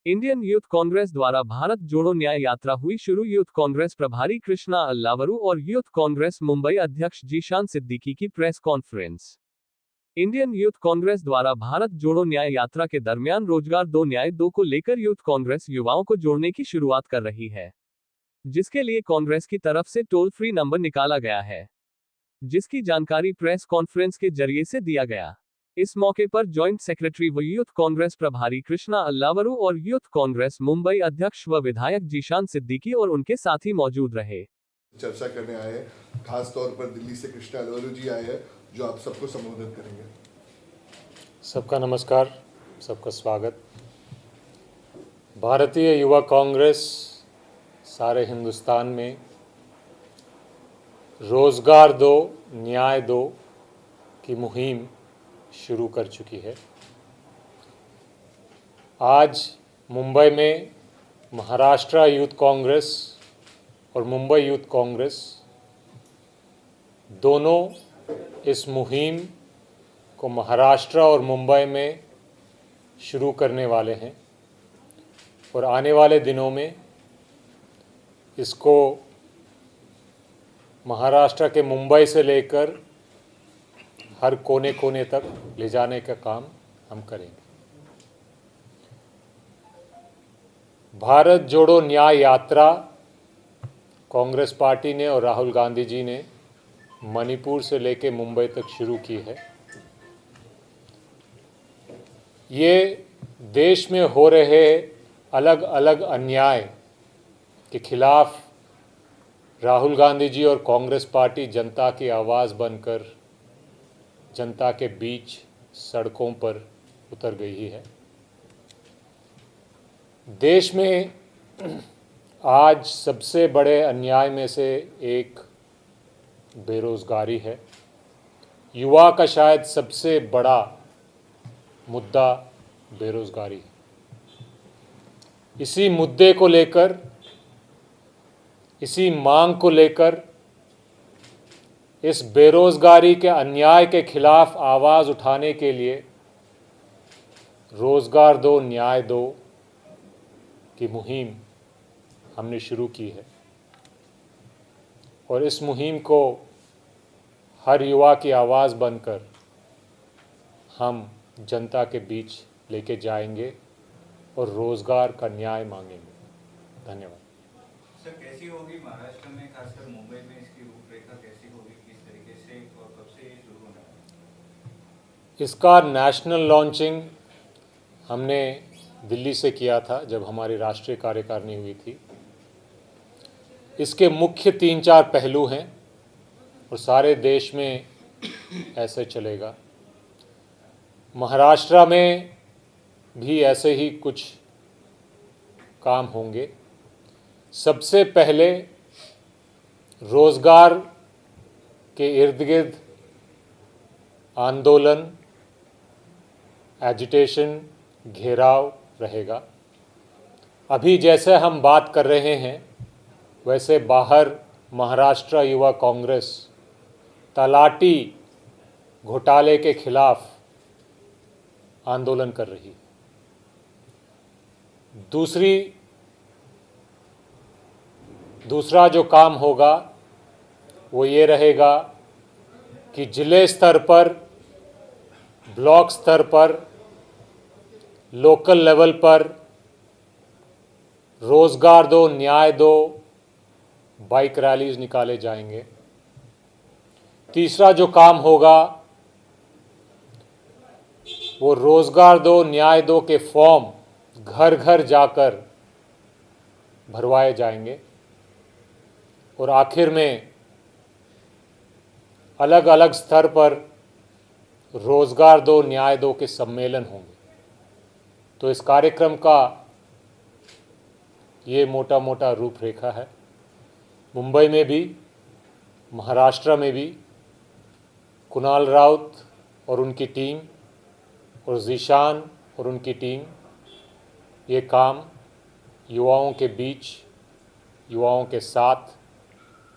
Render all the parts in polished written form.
Indian youth Congress द्वारा भारत जोड़ो न्याय यात्रा हुई शुरू। यूथ कांग्रेस प्रभारी कृष्णा अल्लावरू और यूथ कांग्रेस मुंबई अध्यक्ष जीशान सिद्दीकी की press conference. Indian youth Congress द्वारा भारत जोड़ो न्याय यात्रा के दरमियान रोजगार दो न्याय दो को लेकर यूथ कांग्रेस युवाओं को जोड़ने की शुरुआत कर रही है, जिसके लिए कांग्रेस की तरफ से टोल फ्री नंबर निकाला गया है, जिसकी जानकारी प्रेस कॉन्फ्रेंस के जरिए से दिया गया। इस मौके पर जॉइंट सेक्रेटरी व यूथ कांग्रेस प्रभारी कृष्णा अल्लावरू और यूथ कांग्रेस मुंबई अध्यक्ष व विधायक जीशान सिद्दीकी और उनके साथी मौजूद रहे। चर्चा करने आए हैं। खास तौर पर दिल्ली से कृष्णा अल्लावरू जी आए हैं जो आप सबको संबोधित करेंगे। सबका नमस्कार, सबका स्वागत। भारतीय युवा कांग्रेस सारे हिंदुस्तान में रोज़गार दो न्याय दो की मुहिम शुरू कर चुकी है। आज मुंबई में महाराष्ट्र यूथ कांग्रेस और मुंबई यूथ कांग्रेस दोनों इस मुहिम को महाराष्ट्र और मुंबई में शुरू करने वाले हैं और आने वाले दिनों में इसको महाराष्ट्र के मुंबई से लेकर हर कोने कोने तक ले जाने का काम हम करेंगे। भारत जोड़ो न्याय यात्रा कांग्रेस पार्टी ने और राहुल गांधी जी ने मणिपुर से लेकर मुंबई तक शुरू की है। ये देश में हो रहे अलग अलग अन्याय के खिलाफ राहुल गांधी जी और कांग्रेस पार्टी जनता की आवाज़ बनकर जनता के बीच सड़कों पर उतर गई है। देश में आज सबसे बड़े अन्याय में से एक बेरोज़गारी है। युवा का शायद सबसे बड़ा मुद्दा बेरोज़गारी है। इसी मुद्दे को लेकर, इसी मांग को लेकर, इस बेरोज़गारी के अन्याय के खिलाफ आवाज़ उठाने के लिए रोज़गार दो न्याय दो की मुहिम हमने शुरू की है और इस मुहिम को हर युवा की आवाज़ बनकर हम जनता के बीच लेके जाएंगे और रोज़गार का न्याय मांगेंगे। धन्यवाद। सर, कैसी होगी महाराष्ट्र में, खासकर मुंबई में इसकी रूपरेखा कैसी होगी, किस तरीके से और कब से ये शुरू होने वाला है? इसका नेशनल लॉन्चिंग हमने दिल्ली से किया था जब हमारी राष्ट्रीय कार्यकारिणी हुई थी। इसके मुख्य 3-4 पहलू हैं और सारे देश में ऐसे चलेगा। महाराष्ट्र में भी ऐसे ही कुछ काम होंगे। सबसे पहले रोज़गार के इर्द गिर्द आंदोलन, एजिटेशन, घेराव रहेगा। अभी जैसे हम बात कर रहे हैं वैसे बाहर महाराष्ट्र युवा कांग्रेस तलाटी घोटाले के खिलाफ आंदोलन कर रही है। दूसरा जो काम होगा वो ये रहेगा कि जिले स्तर पर, ब्लॉक स्तर पर, लोकल लेवल पर रोज़गार दो न्याय दो बाइक रैलीज निकाले जाएंगे। तीसरा जो काम होगा वो रोज़गार दो न्याय दो के फॉर्म घर घर जाकर भरवाए जाएंगे और आखिर में अलग अलग स्तर पर रोज़गार दो न्याय दो के सम्मेलन होंगे। तो इस कार्यक्रम का ये मोटा मोटा रूपरेखा है। मुंबई में भी, महाराष्ट्र में भी कुणाल राउत और उनकी टीम और जीशान और उनकी टीम ये काम युवाओं के बीच, युवाओं के साथ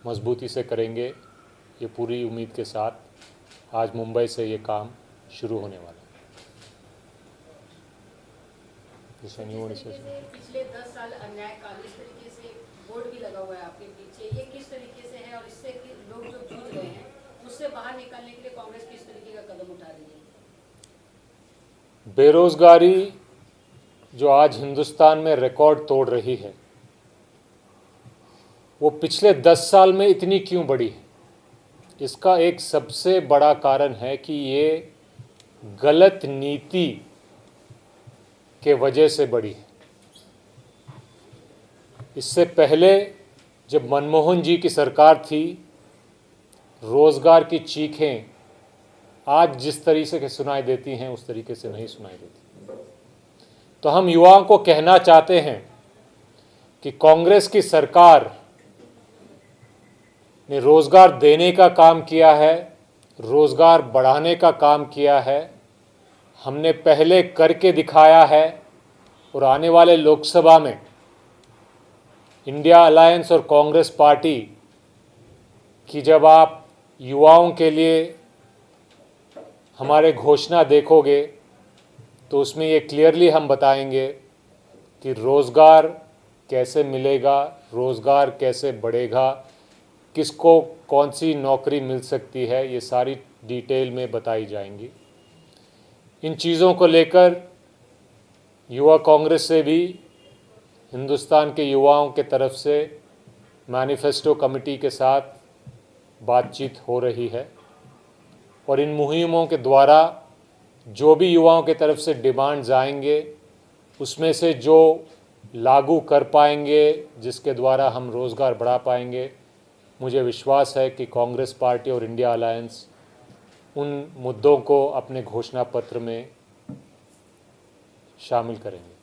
मजबूती से करेंगे। ये पूरी उम्मीद के साथ आज मुंबई से ये काम शुरू होने वाला है। पिछले 10 साल अन्यायकाल इस तरीके से बोर्ड भी लगा हुआ है आपके पीछे, ये किस तरीके से है और इससे लोग जो जूझ रहे हैं उससे बाहर निकालने के लिए कांग्रेस किस तरीके का कदम उठा रही है? बेरोजगारी जो आज हिंदुस्तान में रिकॉर्ड तोड़ रही है, वो पिछले 10 साल में इतनी क्यों बढ़ी है? इसका एक सबसे बड़ा कारण है कि ये गलत नीति के वजह से बढ़ी है। इससे पहले जब मनमोहन जी की सरकार थी, रोजगार की चीखें आज जिस तरीके से सुनाई देती हैं उस तरीके से नहीं सुनाई देती। तो हम युवाओं को कहना चाहते हैं कि कांग्रेस की सरकार ने रोजगार देने का काम किया है, रोजगार बढ़ाने का काम किया है। हमने पहले करके दिखाया है और आने वाले लोकसभा में इंडिया अलायंस और कांग्रेस पार्टी की जब आप युवाओं के लिए हमारे घोषणा देखोगे तो उसमें ये क्लियरली हम बताएंगे कि रोज़गार कैसे मिलेगा, रोज़गार कैसे बढ़ेगा, किसको कौन सी नौकरी मिल सकती है, ये सारी डिटेल में बताई जाएंगी। इन चीज़ों को लेकर युवा कांग्रेस से भी हिंदुस्तान के युवाओं के तरफ से मैनिफेस्टो कमेटी के साथ बातचीत हो रही है और इन मुहिमों के द्वारा जो भी युवाओं के तरफ से डिमांड्स आएंगे उसमें से जो लागू कर पाएंगे, जिसके द्वारा हम रोज़गार बढ़ा पाएंगे, मुझे विश्वास है कि कांग्रेस पार्टी और इंडिया अलायंस उन मुद्दों को अपने घोषणा पत्र में शामिल करेंगे।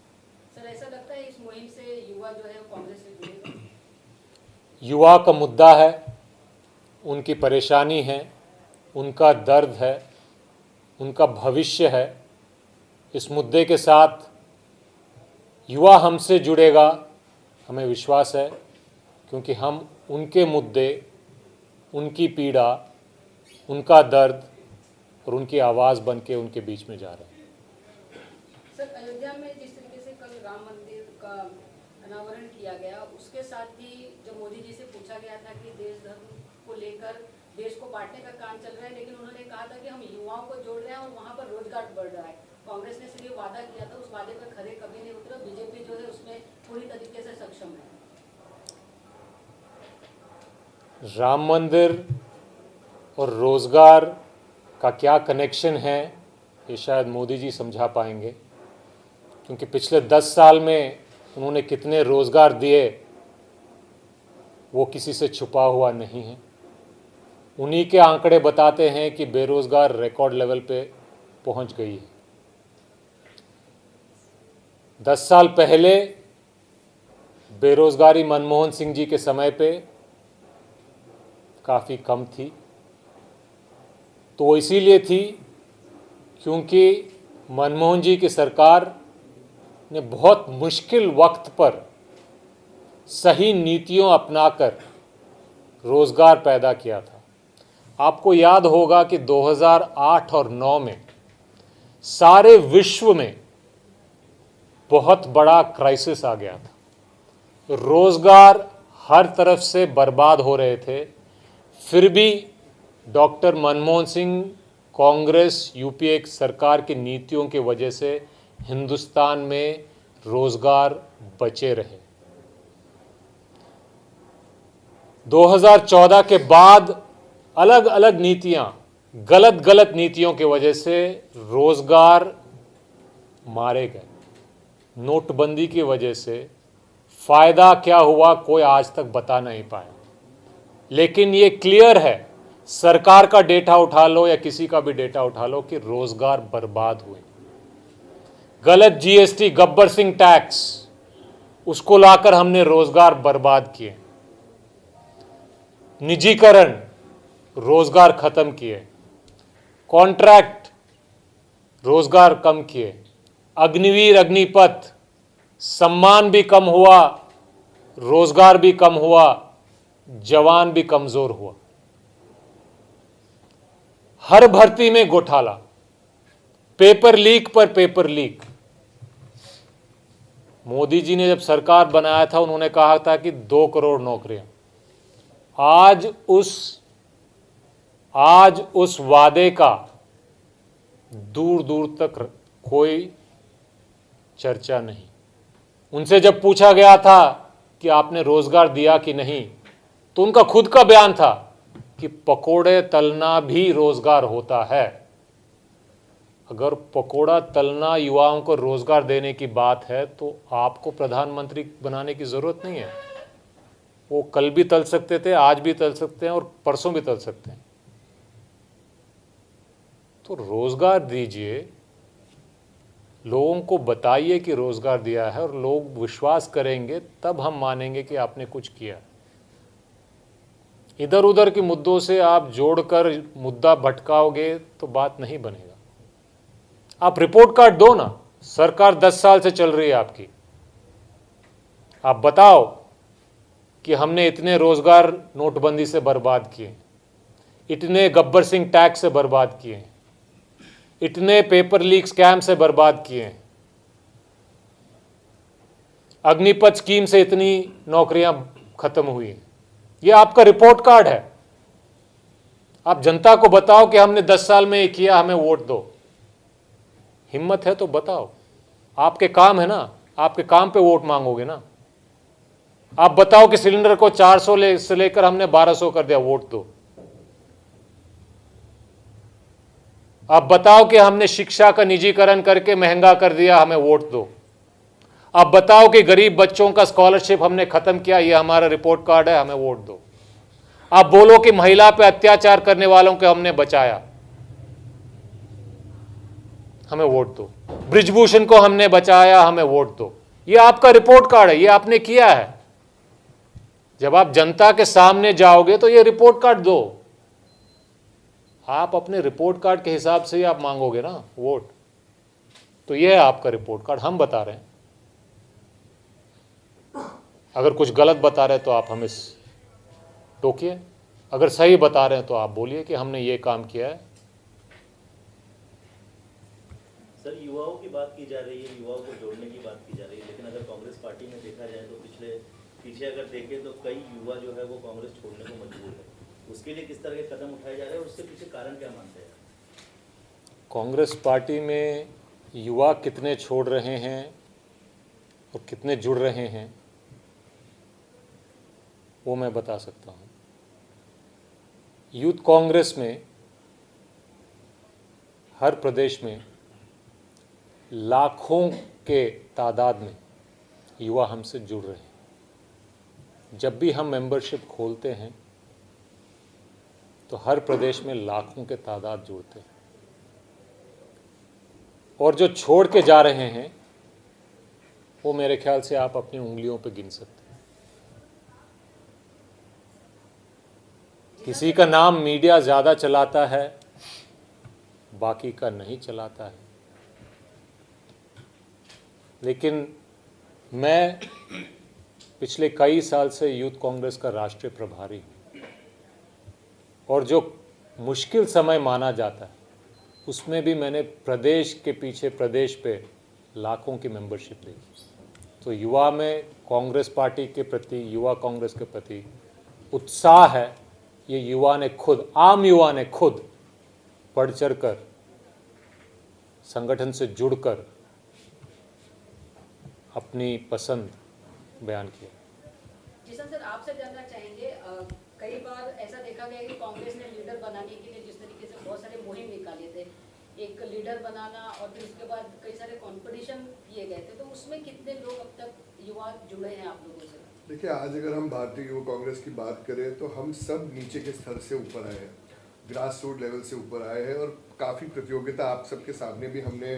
सर, ऐसा लगता है इस मुहिम से युवा जो है कांग्रेस से जुड़ेगा? युवा का मुद्दा है, उनकी परेशानी है, उनका दर्द है, उनका भविष्य है। इस मुद्दे के साथ युवा हमसे जुड़ेगा, हमें विश्वास है, क्योंकि हम उनके मुद्दे, उनकी पीड़ा, उनका दर्द और उनकी आवाज़ बन के उनके बीच में जा रहे हैं। सर, अयोध्या में जिस तरीके से कल राम मंदिर का अनावरण किया गया, उसके साथ ही जब मोदी जी से पूछा गया था कि देश धर्म को लेकर देश को बांटने का काम चल रहा है, लेकिन उन्होंने कहा था कि हम युवाओं को जोड़ रहे हैं और वहाँ पर रोजगार बढ़ रहा है। कांग्रेस ने सिर्फ वादा किया था, उस वादे पर खरे कभी नहीं उतरा। बीजेपी जो है उसमें पूरी तरीके से सक्षम है। राम मंदिर और रोज़गार का क्या कनेक्शन है, ये शायद मोदी जी समझा पाएंगे, क्योंकि पिछले 10 साल में उन्होंने कितने रोज़गार दिए वो किसी से छुपा हुआ नहीं है। उन्हीं के आंकड़े बताते हैं कि बेरोज़गार रिकॉर्ड लेवल पे पहुंच गई है। 10 साल पहले बेरोज़गारी मनमोहन सिंह जी के समय पे काफ़ी कम थी, तो इसीलिए थी क्योंकि मनमोहन जी की सरकार ने बहुत मुश्किल वक्त पर सही नीतियों अपनाकर रोज़गार पैदा किया था। आपको याद होगा कि 2008 और 9 में सारे विश्व में बहुत बड़ा क्राइसिस आ गया था, रोज़गार हर तरफ से बर्बाद हो रहे थे। फिर भी डॉक्टर मनमोहन सिंह, कांग्रेस, यूपीए सरकार की नीतियों की वजह से हिंदुस्तान में रोज़गार बचे रहे। 2014 के बाद अलग अलग नीतियां, गलत नीतियों की वजह से रोज़गार मारे गए। नोटबंदी की वजह से फ़ायदा क्या हुआ कोई आज तक बता नहीं पाया, लेकिन ये क्लियर है, सरकार का डेटा उठा लो या किसी का भी डेटा उठा लो, कि रोज़गार बर्बाद हुए। गलत जीएसटी, गब्बर सिंह टैक्स, उसको लाकर हमने रोज़गार बर्बाद किए। निजीकरण, रोज़गार ख़त्म किए। कॉन्ट्रैक्ट, रोज़गार कम किए। अग्निवीर, अग्निपथ, सम्मान भी कम हुआ, रोज़गार भी कम हुआ, जवान भी कमज़ोर हुआ। हर भर्ती में घोटाला, पेपर लीक पर पेपर लीक। मोदी जी ने जब सरकार बनाया था उन्होंने कहा था कि 2 करोड़ नौकरियां। आज उस वादे का दूर दूर तक कोई चर्चा नहीं। उनसे जब पूछा गया था कि आपने रोजगार दिया कि नहीं, तो उनका खुद का बयान था कि पकोड़े तलना भी रोजगार होता है। अगर पकोड़ा तलना युवाओं को रोजगार देने की बात है तो आपको प्रधानमंत्री बनाने की जरूरत नहीं है। वो कल भी तल सकते थे, आज भी तल सकते हैं और परसों भी तल सकते हैं। तो रोजगार दीजिए, लोगों को बताइए कि रोजगार दिया है और लोग विश्वास करेंगे, तब हम मानेंगे कि आपने कुछ किया। इधर उधर के मुद्दों से आप जोड़कर मुद्दा भटकाओगे तो बात नहीं बनेगा। आप रिपोर्ट कार्ड दो ना, सरकार 10 साल से चल रही है आपकी। आप बताओ कि हमने इतने रोजगार नोटबंदी से बर्बाद किए, इतने गब्बर सिंह टैक्स से बर्बाद किए, इतने पेपर लीक स्कैम से बर्बाद किए, अग्निपथ स्कीम से इतनी नौकरियां खत्म हुई। ये आपका रिपोर्ट कार्ड है। आप जनता को बताओ कि हमने 10 साल में ये किया, हमें वोट दो। हिम्मत है तो बताओ। आपके काम है ना, आपके काम पे वोट मांगोगे ना। आप बताओ कि सिलेंडर को 400 से लेकर हमने 1200 कर दिया, वोट दो। आप बताओ कि हमने शिक्षा का निजीकरण करके महंगा कर दिया, हमें वोट दो। आप बताओ कि गरीब बच्चों का स्कॉलरशिप हमने खत्म किया, ये हमारा रिपोर्ट कार्ड है, हमें वोट दो। आप बोलो कि महिला पे अत्याचार करने वालों को हमने बचाया, हमें वोट दो। ब्रिजभूषण को हमने बचाया, हमें वोट दो। ये आपका रिपोर्ट कार्ड है, ये आपने किया है। जब आप जनता के सामने जाओगे तो ये रिपोर्ट कार्ड दो। आप अपने रिपोर्ट कार्ड के हिसाब से ही आप मांगोगे ना वोट। तो ये है आपका रिपोर्ट कार्ड, हम बता रहे हैं। अगर कुछ गलत बता रहे हैं तो आप हमें टोकिए, अगर सही बता रहे हैं तो आप बोलिए कि हमने ये काम किया है। सर, युवाओं की बात की जा रही है, युवाओं को जोड़ने की बात की जा रही है, लेकिन अगर कांग्रेस पार्टी में देखा जाए तो पीछे अगर देखें तो कई युवा जो है वो कांग्रेस छोड़ने को मजबूर है। उसके लिए किस तरह के कदम उठाए जा रहे हैं और उसके पीछे कारण क्या मानते हैं? कांग्रेस पार्टी में युवा कितने छोड़ रहे हैं और कितने जुड़ रहे हैं वो मैं बता सकता हूँ। यूथ कांग्रेस में हर प्रदेश में लाखों के तादाद में युवा हमसे जुड़ रहे हैं। जब भी हम मेंबरशिप खोलते हैं तो हर प्रदेश में लाखों के तादाद जुड़ते हैं, और जो छोड़ के जा रहे हैं वो मेरे ख्याल से आप अपनी उंगलियों पे गिन सकते हैं। किसी का नाम मीडिया ज़्यादा चलाता है, बाकी का नहीं चलाता है। लेकिन मैं पिछले कई साल से यूथ कांग्रेस का राष्ट्रीय प्रभारी हूँ, और जो मुश्किल समय माना जाता है उसमें भी मैंने प्रदेश के पीछे प्रदेश पे लाखों की मेंबरशिप दी। तो युवा में कांग्रेस पार्टी के प्रति, युवा कांग्रेस के प्रति उत्साह है। ये युवा ने खुद, आम युवा ने खुद बढ़ चढ़ कर संगठन से जुड़कर अपनी पसंद बयान किया। जिशन सर, आपसे जानना चाहेंगे, कई बार ऐसा देखा गया कि कांग्रेस ने लीडर बनाने के लिए जिस तरीके से बहुत सारे मुहिम निकाले थे, एक लीडर बनाना और फिर उसके बाद कई सारे कंपटीशन किए गए थे, तो उसमें कितने लोग अब तक युवा जुड़े हैं आप लोगों से? देखिए, आज अगर हम भारतीय युवा कांग्रेस की बात करें तो हम सब नीचे के स्तर से ऊपर आए हैं, ग्रास रूट लेवल से ऊपर आए हैं, और काफ़ी प्रतियोगिता आप सबके सामने भी हमने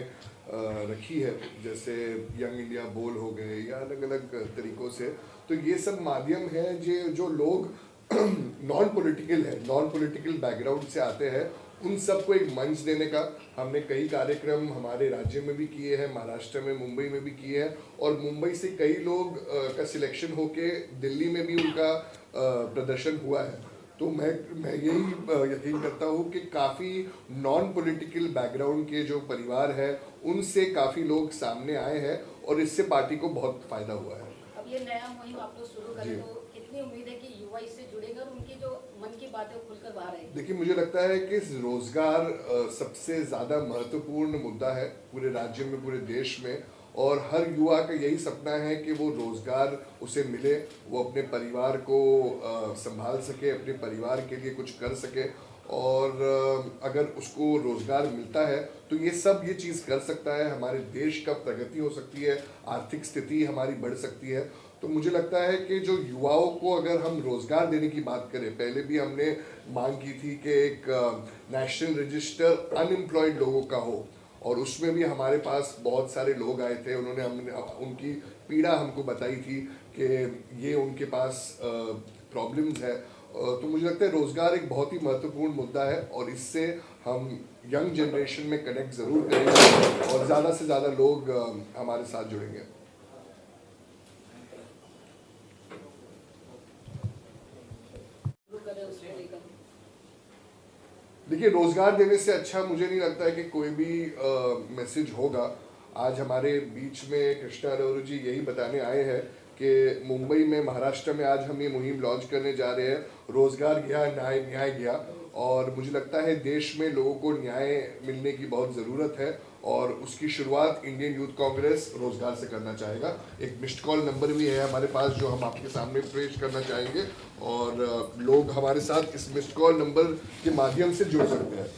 रखी है, जैसे यंग इंडिया बोल हो गए या अलग अलग तरीक़ों से। तो ये सब माध्यम है जो लोग नॉन पॉलिटिकल बैकग्राउंड से आते हैं, उन सबको एक मंच देने का हमने कई कार्यक्रम हमारे राज्य में भी किए हैं, महाराष्ट्र में, मुंबई में भी किए हैं, और मुंबई से कई लोग का सिलेक्शन होके दिल्ली में भी उनका प्रदर्शन हुआ है। तो मैं यही यकीन करता हूँ कि काफ़ी नॉन पॉलिटिकल बैकग्राउंड के जो परिवार है उनसे काफ़ी लोग सामने आए हैं, और इससे पार्टी को बहुत फायदा हुआ है। अब ये नया मुहिम आप लोग शुरू जी। करें तो कितनी उम्मीद है कि युवा इससे जुड़ेंगे और उनकी जो मन की बातें वो खुलकर बाहर आएगी? देखिए, मुझे लगता है कि रोजगार सबसे ज़्यादा महत्वपूर्ण मुद्दा है पूरे राज्य में, पूरे देश में, और हर युवा का यही सपना है कि वो रोजगार उसे मिले, वो अपने परिवार को संभाल सके, अपने परिवार के लिए कुछ कर सके, और अगर उसको रोजगार मिलता है तो ये चीज़ कर सकता है, हमारे देश का प्रगति हो सकती है, आर्थिक स्थिति हमारी बढ़ सकती है। तो मुझे लगता है कि जो युवाओं को अगर हम रोजगार देने की बात करें, पहले भी हमने मांग की थी कि एक नेशनल रजिस्टर अनएम्प्लॉयड लोगों का हो, और उसमें भी हमारे पास बहुत सारे लोग आए थे, हमने उनकी पीड़ा हमको बताई थी कि ये उनके पास प्रॉब्लम्स है। तो मुझे लगता है रोज़गार एक बहुत ही महत्वपूर्ण मुद्दा है, और इससे हम यंग जनरेशन में कनेक्ट ज़रूर करेंगे और ज़्यादा से ज़्यादा लोग हमारे साथ जुड़ेंगे। देखिए, रोजगार देने से अच्छा मुझे नहीं लगता है कि कोई भी मैसेज होगा। आज हमारे बीच में कृष्णा अरोरा जी यही बताने आए हैं कि मुंबई में, महाराष्ट्र में आज हम ये मुहिम लॉन्च करने जा रहे हैं, रोजगार गया, न्याय गया, और मुझे लगता है देश में लोगों को न्याय मिलने की बहुत ज़रूरत है, और उसकी शुरुआत इंडियन यूथ कांग्रेस रोजगार से करना चाहेगा। एक मिस्ड कॉल नंबर भी है हमारे पास जो हम आपके सामने पेश करना चाहेंगे, और लोग हमारे साथ इस मिस्ड कॉल नंबर के माध्यम से जुड़ सकते हैं।